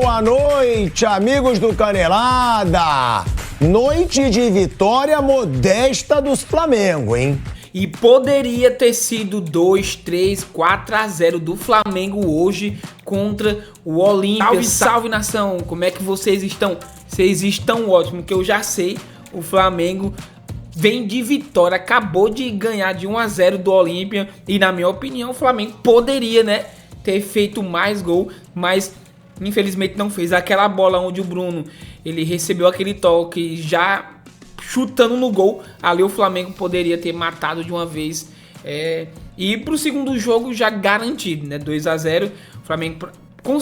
Boa noite, amigos do Canelada. Noite de vitória modesta dos Flamengo, hein? E poderia ter sido 2, 3, 4-0 do Flamengo hoje contra o Olímpia. Salve, salve, nação! Como é que vocês estão? Vocês estão ótimos, que eu já sei. O Flamengo vem de vitória, acabou de ganhar de 1-0 do Olímpia. E na minha opinião, o Flamengo poderia, né, ter feito mais gol, mas infelizmente não fez. Aquela bola onde o Bruno, ele recebeu aquele toque já chutando no gol, ali o Flamengo poderia ter matado de uma vez. E pro segundo jogo já garantido, né? 2-0, o Flamengo com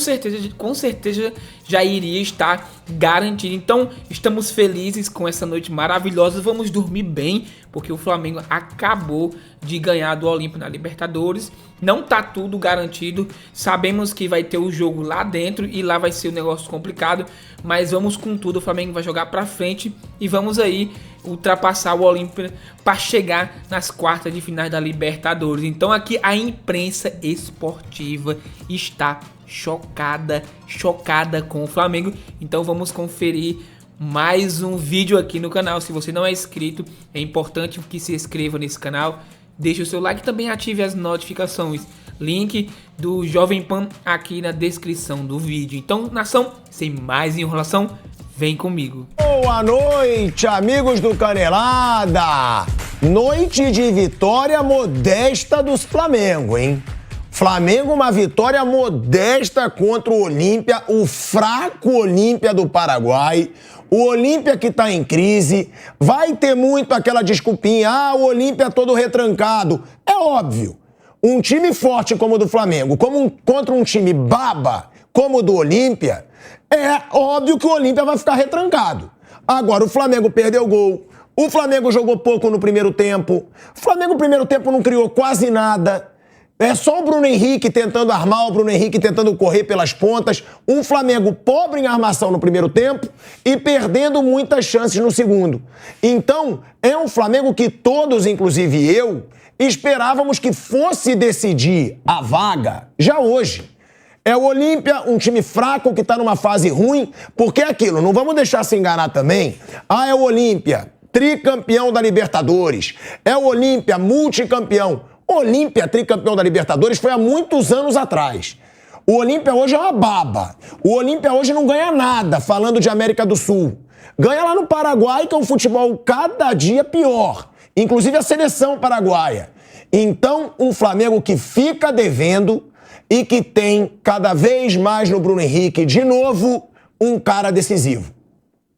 certeza já iria estar garantido. Então estamos felizes com essa noite maravilhosa. Vamos dormir bem, porque o Flamengo acabou de ganhar do Olímpia na Libertadores. Não tá tudo garantido, sabemos que vai ter o jogo lá dentro e lá vai ser um negócio complicado, mas vamos com tudo. O Flamengo vai jogar pra frente e vamos aí ultrapassar o Olímpia para chegar nas quartas de finais da Libertadores. Então aqui a imprensa esportiva está chocada com o Flamengo. Então vamos conferir mais um vídeo aqui no canal. Se você não é inscrito, é importante que se inscreva nesse canal. Deixe o seu like e também ative as notificações. Link do Jovem Pan aqui na descrição do vídeo. Então, nação, sem mais enrolação, vem comigo. Boa noite, amigos do Canelada. Noite de vitória modesta dos Flamengo, hein? Flamengo, uma vitória modesta contra o Olímpia, o fraco Olímpia do Paraguai. O Olímpia que tá em crise, vai ter muito aquela desculpinha, o Olímpia todo retrancado. É óbvio, um time forte como o do Flamengo, contra um time baba como o do Olímpia, é óbvio que o Olímpia vai ficar retrancado. Agora, o Flamengo perdeu gol, o Flamengo jogou pouco no primeiro tempo, o Flamengo no primeiro tempo não criou quase nada. É só o Bruno Henrique tentando armar, o Bruno Henrique tentando correr pelas pontas. Um Flamengo pobre em armação no primeiro tempo e perdendo muitas chances no segundo. Então, é um Flamengo que todos, inclusive eu, esperávamos que fosse decidir a vaga já hoje. É o Olímpia, um time fraco que está numa fase ruim, porque é aquilo, não vamos deixar se enganar também. É o Olímpia, tricampeão da Libertadores. É o Olímpia, multicampeão. O Olímpia, tricampeão da Libertadores, foi há muitos anos atrás. O Olímpia hoje é uma baba. O Olímpia hoje não ganha nada, falando de América do Sul. Ganha lá no Paraguai, que é um futebol cada dia pior. Inclusive a seleção paraguaia. Então, um Flamengo que fica devendo e que tem cada vez mais no Bruno Henrique, de novo, um cara decisivo.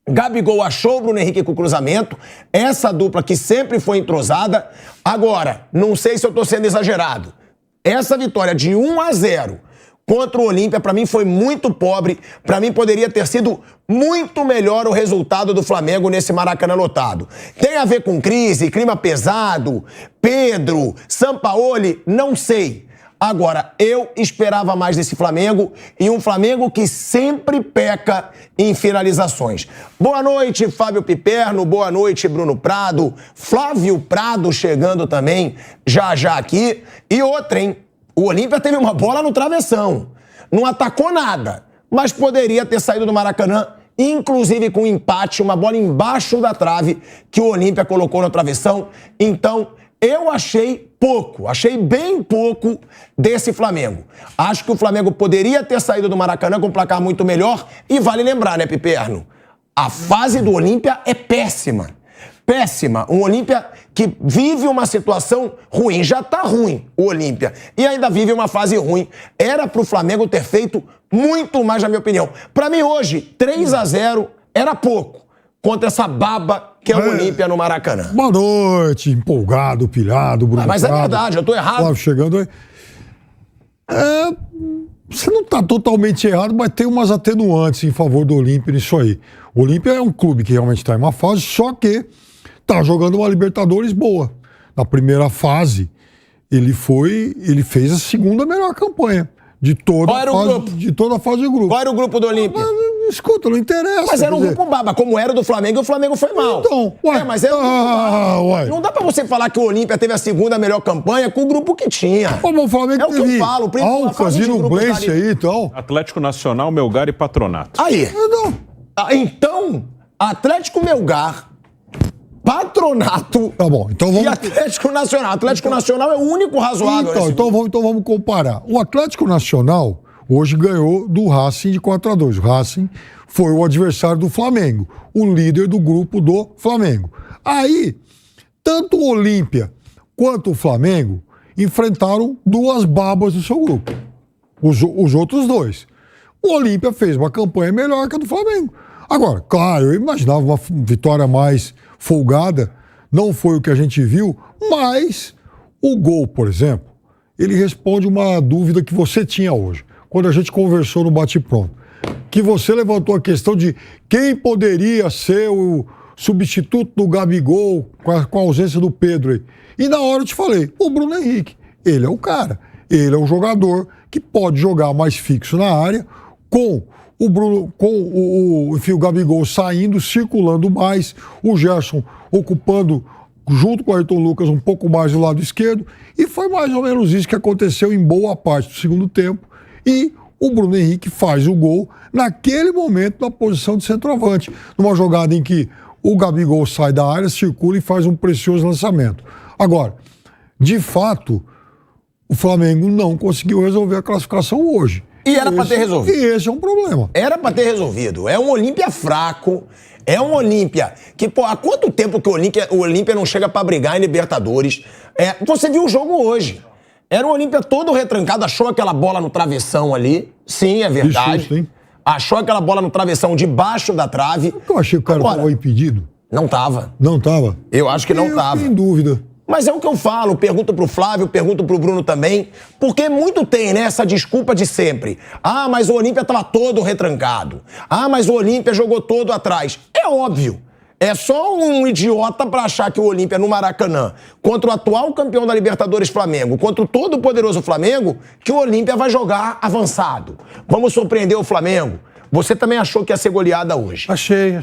Gabigol achou o Bruno Henrique com o cruzamento, essa dupla que sempre foi entrosada. Agora, não sei se eu tô sendo exagerado. Essa vitória de 1-0 contra o Olímpia, pra mim, foi muito pobre. Pra mim, poderia ter sido muito melhor o resultado do Flamengo nesse Maracanã lotado. Tem a ver com crise, clima pesado, Pedro, Sampaoli, não sei. Agora, eu esperava mais desse Flamengo e um Flamengo que sempre peca em finalizações. Boa noite, Fábio Piperno. Boa noite, Bruno Prado. Flávio Prado chegando também já aqui. E outra, hein? O Olímpia teve uma bola no travessão. Não atacou nada, mas poderia ter saído do Maracanã, inclusive com um empate, uma bola embaixo da trave que o Olímpia colocou no travessão. Então, eu achei bem pouco desse Flamengo. Acho que o Flamengo poderia ter saído do Maracanã com um placar muito melhor. E vale lembrar, né, Piperno? A fase do Olímpia é péssima. Péssima. Um Olímpia que vive uma situação ruim. Já tá ruim o Olímpia. E ainda vive uma fase ruim. Era pro Flamengo ter feito muito mais, na minha opinião. Pra mim, hoje, 3-0 era pouco contra essa baba que é o Olímpia no Maracanã. Boa noite, empolgado, pilhado, Bruno. Mas é verdade, eu tô errado. Flávio chegando aí. Você não tá totalmente errado, mas tem umas atenuantes em favor do Olímpia nisso aí. O Olímpia é um clube que realmente está em uma fase, só que tá jogando uma Libertadores boa. Na primeira fase, ele fez a segunda melhor campanha de toda a fase de grupo. Qual era o grupo do Olímpia? Escuta, não interessa. Mas era um grupo baba, como era o do Flamengo, e o Flamengo foi mal. Então, ué. Mas era não dá pra você falar que o Olímpia teve a segunda melhor campanha com o grupo que tinha. Como o Flamengo o que eu falo. Alcas e Nublense aí, então. Atlético Nacional, Melgar e Patronato. Aí. Então, Atlético Melgar, Patronato tá bom, então vamos... e Atlético Nacional. Atlético Nacional é o único razoável. Então vamos comparar. O Atlético Nacional hoje ganhou do Racing de 4-2. O Racing foi o adversário do Flamengo, o líder do grupo do Flamengo. Aí, tanto o Olímpia quanto o Flamengo enfrentaram duas babas do seu grupo. Os outros dois. O Olímpia fez uma campanha melhor que a do Flamengo. Agora, claro, eu imaginava uma vitória mais folgada, não foi o que a gente viu, mas o gol, por exemplo, ele responde uma dúvida que você tinha hoje, quando a gente conversou no bate-pronto, que você levantou a questão de quem poderia ser o substituto do Gabigol com a ausência do Pedro aí. E na hora eu te falei, o Bruno Henrique, ele é o cara, ele é o jogador que pode jogar mais fixo na área, com o Bruno, enfim, o Gabigol saindo, circulando mais, o Gerson ocupando, junto com o Ayrton Lucas, um pouco mais do lado esquerdo, e foi mais ou menos isso que aconteceu em boa parte do segundo tempo, e o Bruno Henrique faz o gol naquele momento na posição de centroavante, numa jogada em que o Gabigol sai da área, circula e faz um precioso lançamento. Agora, de fato, o Flamengo não conseguiu resolver a classificação hoje. E era pra ter resolvido. E esse é um problema. Era pra ter resolvido. É um Olímpia fraco, é um Olímpia que, pô, há quanto tempo que o Olímpia não chega pra brigar em Libertadores? Você viu o jogo hoje. Era um Olímpia todo retrancado, achou aquela bola no travessão ali. Sim, é verdade. Isso, hein? Achou aquela bola no travessão debaixo da trave. Eu achei que o cara tava impedido. Não tava. Não tava? Eu acho que não tava. Sem dúvida. Mas é o que eu falo, pergunto pro Flávio, pergunto pro Bruno também, porque muito tem, né, essa desculpa de sempre. Ah, mas o Olímpia tava todo retrancado. Ah, mas o Olímpia jogou todo atrás. É óbvio. É só um idiota pra achar que o Olímpia no Maracanã, contra o atual campeão da Libertadores Flamengo, contra o todo poderoso Flamengo, que o Olímpia vai jogar avançado. Vamos surpreender o Flamengo. Você também achou que ia ser goleada hoje? Achei.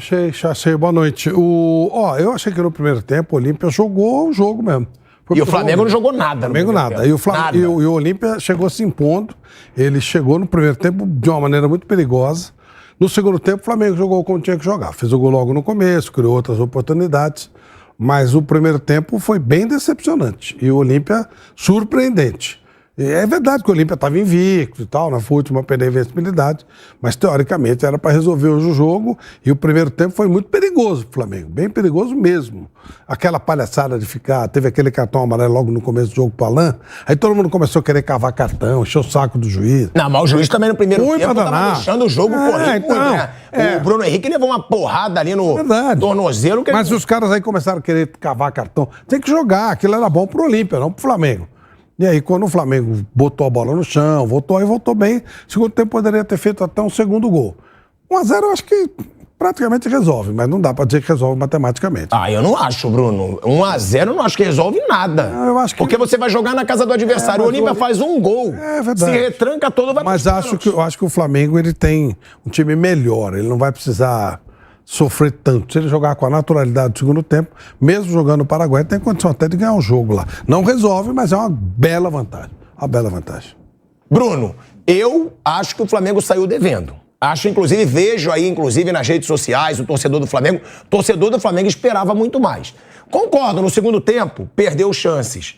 Boa noite. Eu achei que no primeiro tempo o Olímpia jogou o jogo mesmo. E o Flamengo não jogou nada. O Flamengo nada. E o Olímpia chegou se impondo. Ele chegou no primeiro tempo de uma maneira muito perigosa. No segundo tempo, o Flamengo jogou como tinha que jogar. Fez o gol logo no começo, criou outras oportunidades. Mas o primeiro tempo foi bem decepcionante. E o Olímpia surpreendente. É verdade que o Olímpia estava invicto e tal, na última perdeu a invencibilidade, mas teoricamente era para resolver hoje o jogo, e o primeiro tempo foi muito perigoso pro Flamengo, bem perigoso mesmo. Aquela palhaçada de teve aquele cartão amarelo logo no começo do jogo pro Alain, aí todo mundo começou a querer cavar cartão, encher o saco do juiz. Não, mas o juiz também no primeiro tempo estava deixando o jogo correr muito, né? O Bruno Henrique levou uma porrada ali no tornozelo. Mas os caras aí começaram a querer cavar cartão. Tem que jogar, aquilo era bom pro Olímpia, não pro Flamengo. E aí, quando o Flamengo botou a bola no chão, voltou bem, segundo tempo poderia ter feito até um segundo gol. 1-0 eu acho que praticamente resolve, mas não dá pra dizer que resolve matematicamente. Ah, eu não acho, Bruno. 1-0 eu não acho que resolve nada. Eu acho que... Porque você vai jogar na casa do adversário, o Olímpia faz um gol. É verdade. Se retranca todo, vai... Mas eu acho que o Flamengo ele tem um time melhor, ele não vai precisar sofrer tanto. Se ele jogar com a naturalidade do segundo tempo, mesmo jogando no Paraguai, tem condição até de ganhar um jogo lá. Não resolve, mas é uma bela vantagem. Uma bela vantagem. Bruno, eu acho que o Flamengo saiu devendo. Acho, vejo aí, nas redes sociais, o torcedor do Flamengo. O torcedor do Flamengo esperava muito mais. Concordo, no segundo tempo, perdeu chances.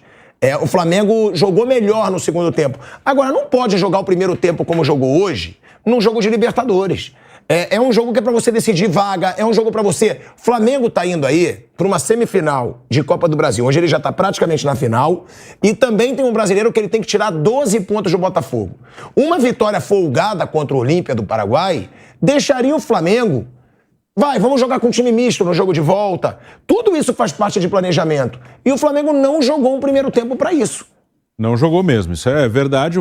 O Flamengo jogou melhor no segundo tempo. Agora, não pode jogar o primeiro tempo como jogou hoje, num jogo de Libertadores. É um jogo que é pra você decidir vaga, é um jogo pra você... Flamengo tá indo aí pra uma semifinal de Copa do Brasil. Hoje ele já tá praticamente na final. E também tem um brasileiro que ele tem que tirar 12 pontos do Botafogo. Uma vitória folgada contra o Olímpia do Paraguai deixaria o Flamengo... Vamos jogar com time misto no jogo de volta. Tudo isso faz parte de planejamento. E o Flamengo não jogou um primeiro tempo pra isso. Não jogou mesmo, isso é verdade.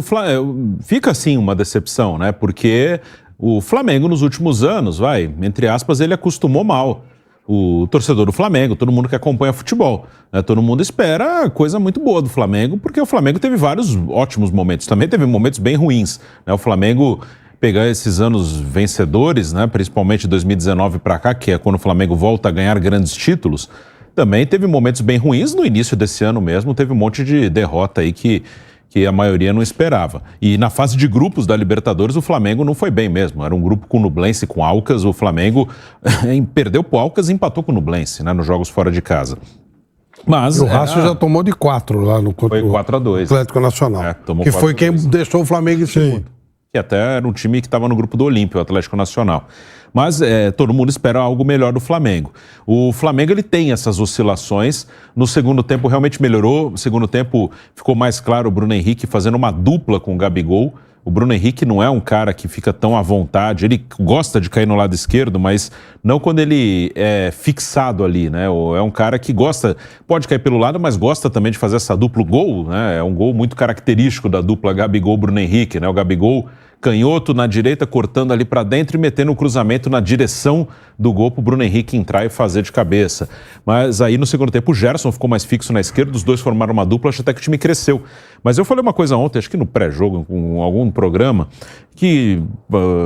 Fica assim uma decepção, né? Porque... O Flamengo, nos últimos anos, entre aspas, ele acostumou mal. O torcedor do Flamengo, todo mundo que acompanha futebol, né? Todo mundo espera coisa muito boa do Flamengo, porque o Flamengo teve vários ótimos momentos. Também teve momentos bem ruins, né? O Flamengo pegar esses anos vencedores, né, principalmente 2019 para cá, que é quando o Flamengo volta a ganhar grandes títulos, também teve momentos bem ruins no início desse ano mesmo, teve um monte de derrota aí que a maioria não esperava. E na fase de grupos da Libertadores, o Flamengo não foi bem mesmo. Era um grupo com o Nublense, com o Alcas. O Flamengo perdeu pro Alcas e empatou com o Nublense, né, nos jogos fora de casa. Mas e o Racing já tomou de 4 lá no foi 4-2. Atlético Nacional. Que foi quem deixou o Flamengo em segundo. Que até era um time que estava no grupo do Olímpio, o Atlético Nacional. Mas todo mundo espera algo melhor do Flamengo. O Flamengo ele tem essas oscilações. No segundo tempo realmente melhorou. No segundo tempo ficou mais claro o Bruno Henrique fazendo uma dupla com o Gabigol. O Bruno Henrique não é um cara que fica tão à vontade. Ele gosta de cair no lado esquerdo, mas não quando ele é fixado ali, né? É um cara que gosta, pode cair pelo lado, mas gosta também de fazer essa dupla gol, né? É um gol muito característico da dupla Gabigol-Bruno Henrique, né? O Gabigol canhoto na direita, cortando ali para dentro e metendo o cruzamento na direção do gol para o Bruno Henrique entrar e fazer de cabeça. Mas aí no segundo tempo o Gerson ficou mais fixo na esquerda, os dois formaram uma dupla, acho até que o time cresceu. Mas eu falei uma coisa ontem, acho que no pré-jogo, com algum programa, que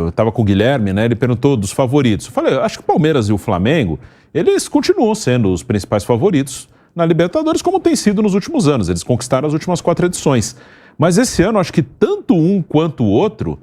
estava com o Guilherme, né? Ele perguntou dos favoritos. Eu falei, acho que o Palmeiras e o Flamengo, eles continuam sendo os principais favoritos na Libertadores, como tem sido nos últimos anos. Eles conquistaram as últimas 4 edições. Mas esse ano, acho que tanto um quanto o outro,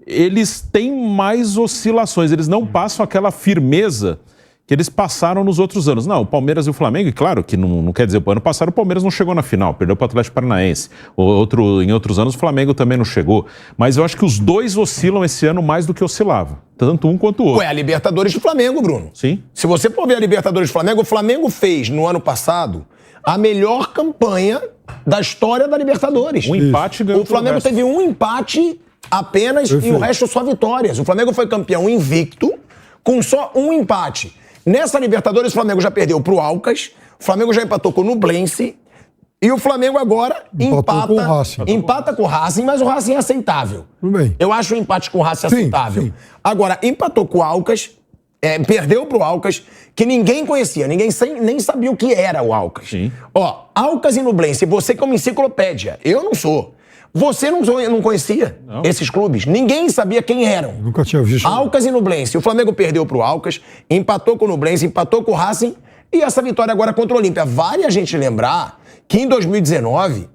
eles têm mais oscilações, eles não passam aquela firmeza que eles passaram nos outros anos. Não, o Palmeiras e o Flamengo, e claro que não quer dizer, ano passado o Palmeiras não chegou na final, perdeu para o Atlético Paranaense. Em outros anos o Flamengo também não chegou. Mas eu acho que os dois oscilam esse ano mais do que oscilava, tanto um quanto o outro. Ué, a Libertadores do Flamengo, Bruno. Sim. Se você for ver a Libertadores do Flamengo, o Flamengo fez, no ano passado, a melhor campanha da história da Libertadores. Um empate ganhou. O Flamengo teve um empate apenas e o resto só vitórias. O Flamengo foi campeão invicto com só um empate. Nessa Libertadores, o Flamengo já perdeu pro Alcas, o Flamengo já empatou com o Nublense e o Flamengo agora empata com o Racing, mas o Racing é aceitável. Tudo bem. Eu acho o empate com o Racing aceitável. Sim. Agora, empatou com o Alcas, perdeu pro Alcas, que ninguém conhecia, ninguém nem sabia o que era o Alcas. Sim. Ó, Alcas e Nublense, você como enciclopédia, eu não sou. Você não conhecia esses clubes, ninguém sabia quem eram. Nunca tinha visto. Alcas e Nublense, o Flamengo perdeu pro Alcas, empatou com o Nublense, empatou com o Racing e essa vitória agora contra o Olímpia. Vale a gente lembrar que em 2019,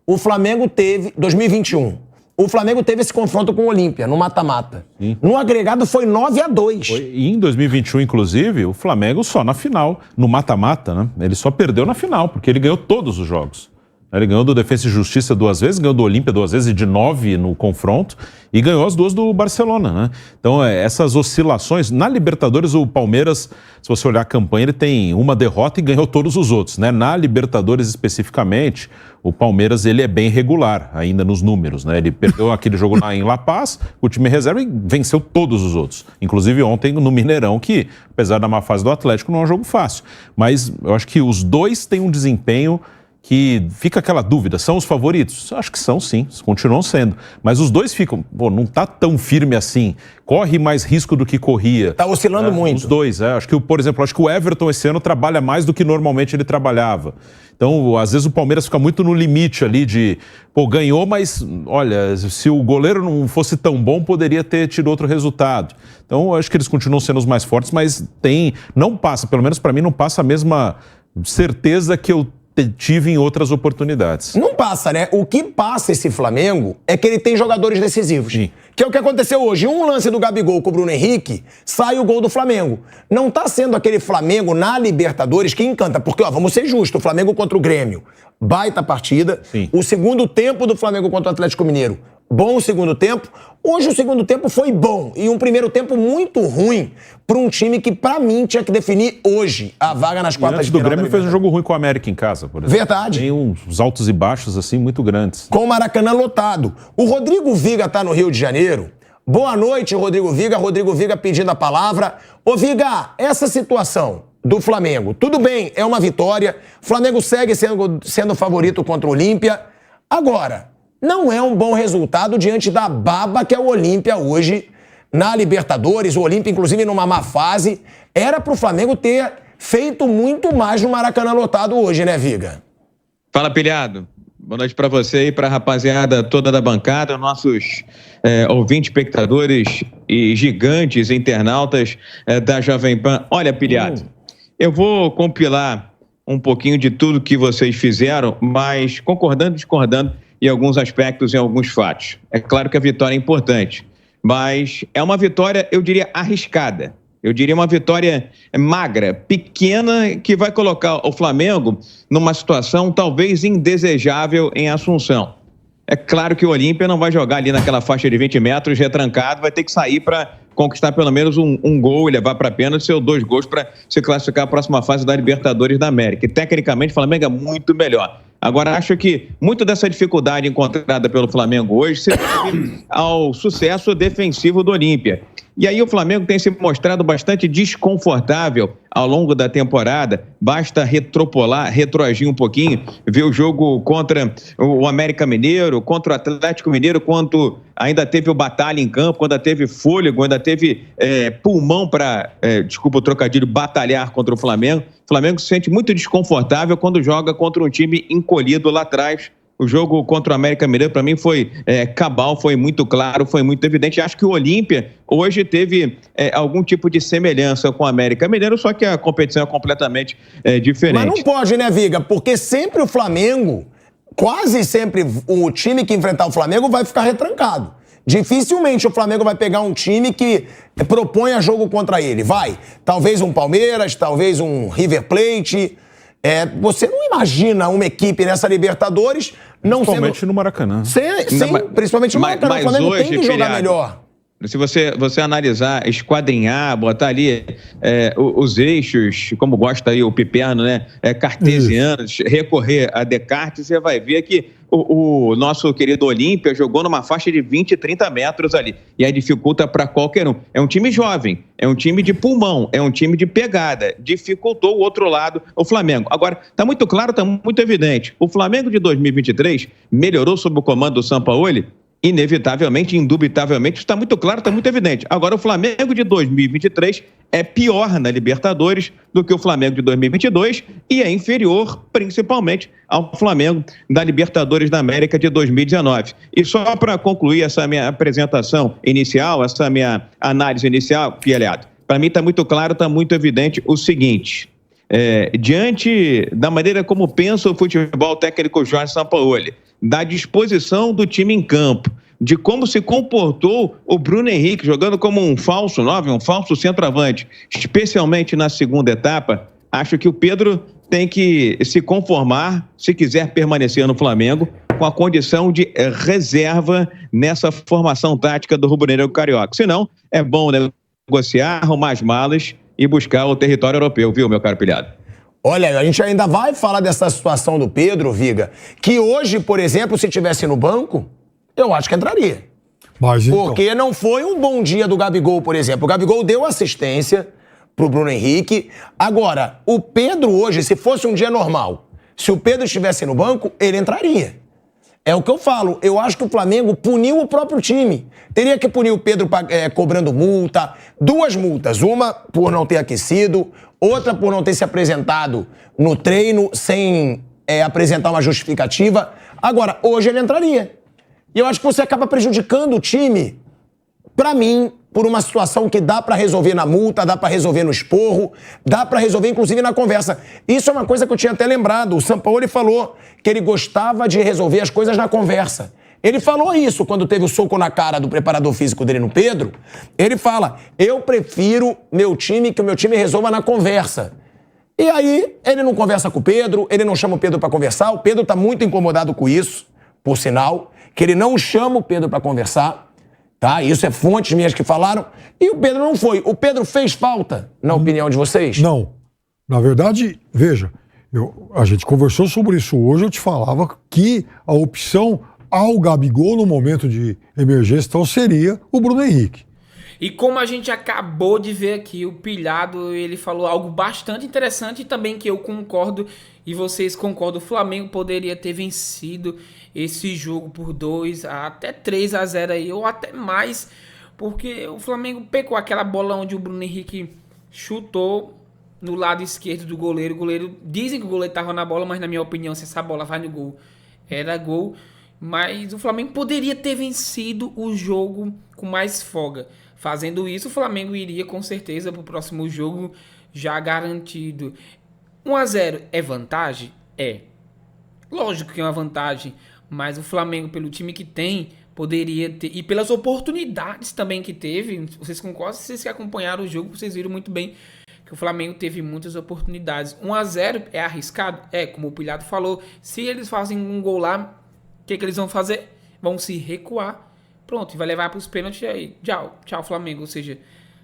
o Flamengo teve, 2021, o Flamengo teve esse confronto com o Olímpia, no mata-mata. No agregado foi 9-2. E em 2021, inclusive, o Flamengo só na final, no mata-mata, né? Ele só perdeu na final, porque ele ganhou todos os jogos. Ele ganhou do Defensa e Justiça 2 vezes, ganhou do Olímpia 2 vezes e de 9 no confronto, e ganhou as 2 do Barcelona, né? Então, essas oscilações... Na Libertadores, o Palmeiras, se você olhar a campanha, ele tem uma derrota e ganhou todos os outros, né? Na Libertadores, especificamente, o Palmeiras, ele é bem regular, ainda nos números, né? Ele perdeu aquele jogo lá em La Paz, o time reserva, e venceu todos os outros. Inclusive ontem no Mineirão, que, apesar da má fase do Atlético, não é um jogo fácil. Mas eu acho que os dois têm um desempenho que fica aquela dúvida, são os favoritos? Acho que são, sim, continuam sendo. Mas os dois ficam, não tá tão firme assim, corre mais risco do que corria. Tá oscilando muito. Os dois, acho que, por exemplo, acho que o Everton esse ano trabalha mais do que normalmente ele trabalhava. Então, às vezes o Palmeiras fica muito no limite ali de, ganhou, mas, olha, se o goleiro não fosse tão bom, poderia ter tido outro resultado. Então, acho que eles continuam sendo os mais fortes, mas não passa, pelo menos para mim, não passa a mesma certeza que eu tive em outras oportunidades. Não passa, né? O que passa esse Flamengo é que ele tem jogadores decisivos. Sim. Que é o que aconteceu hoje. Um lance do Gabigol com o Bruno Henrique, sai o gol do Flamengo. Não tá sendo aquele Flamengo na Libertadores que encanta. Porque, vamos ser justos, o Flamengo contra o Grêmio, baita partida. Sim. O segundo tempo do Flamengo contra o Atlético Mineiro, bom o segundo tempo. Hoje o segundo tempo foi bom e um primeiro tempo muito ruim para um time que, para mim, tinha que definir hoje a vaga nas quartas de final. O Grêmio fez um jogo ruim com o América em casa, por exemplo. Verdade. Tem uns altos e baixos, assim, muito grandes. Com o Maracanã lotado. O Rodrigo Viga tá no Rio de Janeiro. Boa noite, Rodrigo Viga. Rodrigo Viga pedindo a palavra. Ô, Viga, essa situação do Flamengo, tudo bem, é uma vitória. O Flamengo segue sendo favorito contra o Olímpia. Agora, não é um bom resultado diante da baba que é o Olímpia hoje na Libertadores. O Olímpia, inclusive, numa má fase. Era pro Flamengo ter feito muito mais no Maracanã lotado hoje, né, Viga? Fala, Pilhado. Boa noite para você e para a rapaziada toda da bancada, nossos ouvintes, espectadores e gigantes internautas da Jovem Pan. Olha, Pilhado, eu vou compilar um pouquinho de tudo que vocês fizeram, mas concordando e discordando em alguns aspectos, em alguns fatos. É claro que a vitória é importante, mas é uma vitória, eu diria, arriscada. Eu diria uma vitória magra, pequena, que vai colocar o Flamengo numa situação talvez indesejável em Assunção. É claro que o Olímpia não vai jogar ali naquela faixa de 20 metros retrancado, vai ter que sair para conquistar pelo menos um gol e levar para pênalti, ou 2 gols para se classificar à próxima fase da Libertadores da América. E tecnicamente o Flamengo é muito melhor. Agora, acho que muito dessa dificuldade encontrada pelo Flamengo hoje se deve ao sucesso defensivo do Olímpia. E aí o Flamengo tem se mostrado bastante desconfortável ao longo da temporada. Basta retroagir um pouquinho, ver o jogo contra o América Mineiro, contra o Atlético Mineiro, quando ainda teve o batalha em campo, quando ainda teve fôlego, ainda teve pulmão para, desculpa o trocadilho, batalhar contra o Flamengo. O Flamengo se sente muito desconfortável quando joga contra um time encolhido lá atrás. O jogo contra o América Mineiro, para mim, foi cabal, foi muito claro, foi muito evidente. Acho que o Olímpia hoje teve algum tipo de semelhança com o América Mineiro, só que a competição é completamente diferente. Mas não pode, né, Viga? Porque sempre o Flamengo, quase sempre o time que enfrentar o Flamengo vai ficar retrancado. Dificilmente o Flamengo vai pegar um time que propõe a jogo contra ele. Vai. Talvez um Palmeiras, talvez um River Plate. Você não imagina uma equipe nessa Libertadores não principalmente no Maracanã. Sim, principalmente no Maracanã. O Flamengo hoje, tem que jogar melhor. Se você analisar, esquadrinhar, botar ali os eixos, como gosta aí o Piperno, né? Cartesianos, recorrer a Descartes, você vai ver que o nosso querido Olímpia jogou numa faixa de 20, 30 metros ali. E aí dificulta para qualquer um. É um time jovem, é um time de pulmão, é um time de pegada. Dificultou o outro lado, o Flamengo. Agora, está muito claro, está muito evidente. O Flamengo de 2023 melhorou sob o comando do Sampaoli? Inevitavelmente, indubitavelmente, está muito claro, está muito evidente. Agora, o Flamengo de 2023 é pior na Libertadores do que o Flamengo de 2022 e é inferior, principalmente, ao Flamengo da Libertadores da América de 2019. E só para concluir essa minha apresentação inicial, essa minha análise inicial, Pielhado, para mim está muito claro, está muito evidente o seguinte: diante da maneira como pensa o futebol técnico Jorge Sampaoli, da disposição do time em campo, de como se comportou o Bruno Henrique, jogando como um falso 9, um falso centroavante, especialmente na segunda etapa, acho que o Pedro tem que se conformar, se quiser permanecer no Flamengo, com a condição de reserva nessa formação tática do rubro-negro carioca. Senão, é bom negociar, arrumar as malas e buscar o território europeu, viu, meu caro Pilhado? Olha, a gente ainda vai falar dessa situação do Pedro, Viga, que hoje, por exemplo, se tivesse no banco, eu acho que entraria. Mas, então... Porque não foi um bom dia do Gabigol, por exemplo. O Gabigol deu assistência pro Bruno Henrique. Agora, o Pedro hoje, se fosse um dia normal, se o Pedro estivesse no banco, ele entraria. É o que eu falo. Eu acho que o Flamengo puniu o próprio time. Teria que punir o Pedro cobrando multa. 2 multas. Uma por não ter aquecido, outra por não ter se apresentado no treino sem apresentar uma justificativa. Agora, hoje ele entraria. E eu acho que você acaba prejudicando o time, pra mim, por uma situação que dá pra resolver na multa, dá pra resolver no esporro, dá pra resolver inclusive na conversa. Isso é uma coisa que eu tinha até lembrado. O Sampaoli falou que ele gostava de resolver as coisas na conversa. Ele falou isso quando teve o soco na cara do preparador físico dele no Pedro. Ele fala, eu prefiro meu time, que o meu time resolva na conversa. E aí, ele não conversa com o Pedro, ele não chama o Pedro pra conversar. O Pedro tá muito incomodado com isso, por sinal, que ele não chama o Pedro pra conversar. Tá? Isso é fontes minhas que falaram. E o Pedro não foi. O Pedro fez falta, na opinião de vocês? Não. Na verdade, veja, a gente conversou sobre isso hoje, eu te falava que a opção ao Gabigol no momento de emergência então, seria o Bruno Henrique. E como a gente acabou de ver aqui, o Pilhado, ele falou algo bastante interessante e também que eu concordo e vocês concordam, o Flamengo poderia ter vencido esse jogo por 2 até 3-0 aí, ou até mais, porque o Flamengo pecou aquela bola onde o Bruno Henrique chutou no lado esquerdo do goleiro. O goleiro, dizem que o goleiro estava na bola, mas na minha opinião, se essa bola vai no gol, era gol, mas o Flamengo poderia ter vencido o jogo com mais folga. Fazendo isso, o Flamengo iria com certeza para o próximo jogo já garantido. 1-0 é vantagem? É. Lógico que é uma vantagem, mas o Flamengo, pelo time que tem, poderia ter, e pelas oportunidades também que teve, vocês concordam? Se vocês que acompanharam o jogo, vocês viram muito bem que o Flamengo teve muitas oportunidades. 1-0 é arriscado? É, como o Pilhado falou, se eles fazem um gol lá, o que eles vão fazer? Vão se recuar, pronto, e vai levar para os pênaltis aí, tchau Flamengo, ou seja,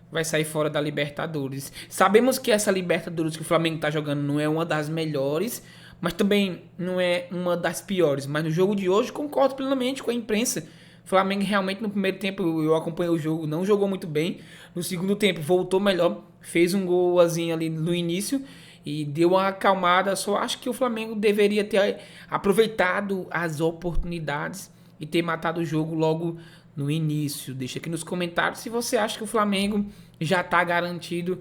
vai sair fora da Libertadores. Sabemos que essa Libertadores que o Flamengo está jogando não é uma das melhores, mas também não é uma das piores. Mas no jogo de hoje, concordo plenamente com a imprensa. O Flamengo realmente no primeiro tempo, eu acompanhei o jogo, não jogou muito bem. No segundo tempo voltou melhor, fez um golzinho ali no início e deu uma acalmada. Só acho que o Flamengo deveria ter aproveitado as oportunidades e ter matado o jogo logo no início. Deixa aqui nos comentários se você acha que o Flamengo já está garantido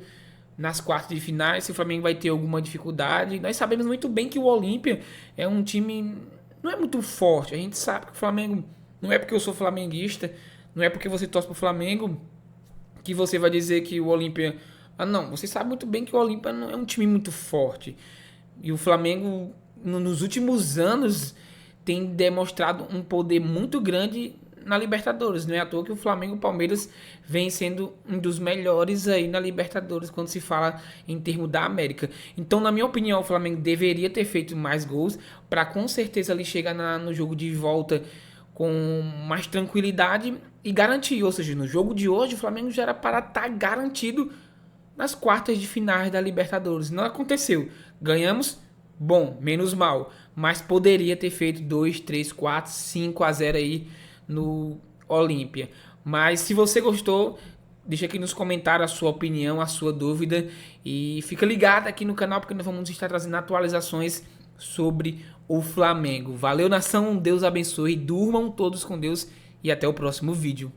nas quartas de finais, se o Flamengo vai ter alguma dificuldade. Nós sabemos muito bem que o Olímpia é um time, não é muito forte. A gente sabe que o Flamengo, não é porque eu sou flamenguista, não é porque você torce pro Flamengo que você vai dizer que o Olímpia... não, você sabe muito bem que o Olímpia não é um time muito forte. E o Flamengo, nos últimos anos, tem demonstrado um poder muito grande na Libertadores. Não é à toa que o Flamengo e o Palmeiras vem sendo um dos melhores aí na Libertadores quando se fala em termos da América. Então, na minha opinião, o Flamengo deveria ter feito mais gols para com certeza ali chegar no jogo de volta com mais tranquilidade e garantir. Ou seja, no jogo de hoje o Flamengo já era para estar garantido nas quartas de finais da Libertadores. Não aconteceu. Ganhamos, bom, menos mal. Mas poderia ter feito 2, 3, 4, 5-0 aí no Olímpia. Mas se você gostou, deixa aqui nos comentários a sua opinião, a sua dúvida e fica ligado aqui no canal porque nós vamos estar trazendo atualizações sobre o Flamengo. Valeu, nação, Deus abençoe, durmam todos com Deus e até o próximo vídeo.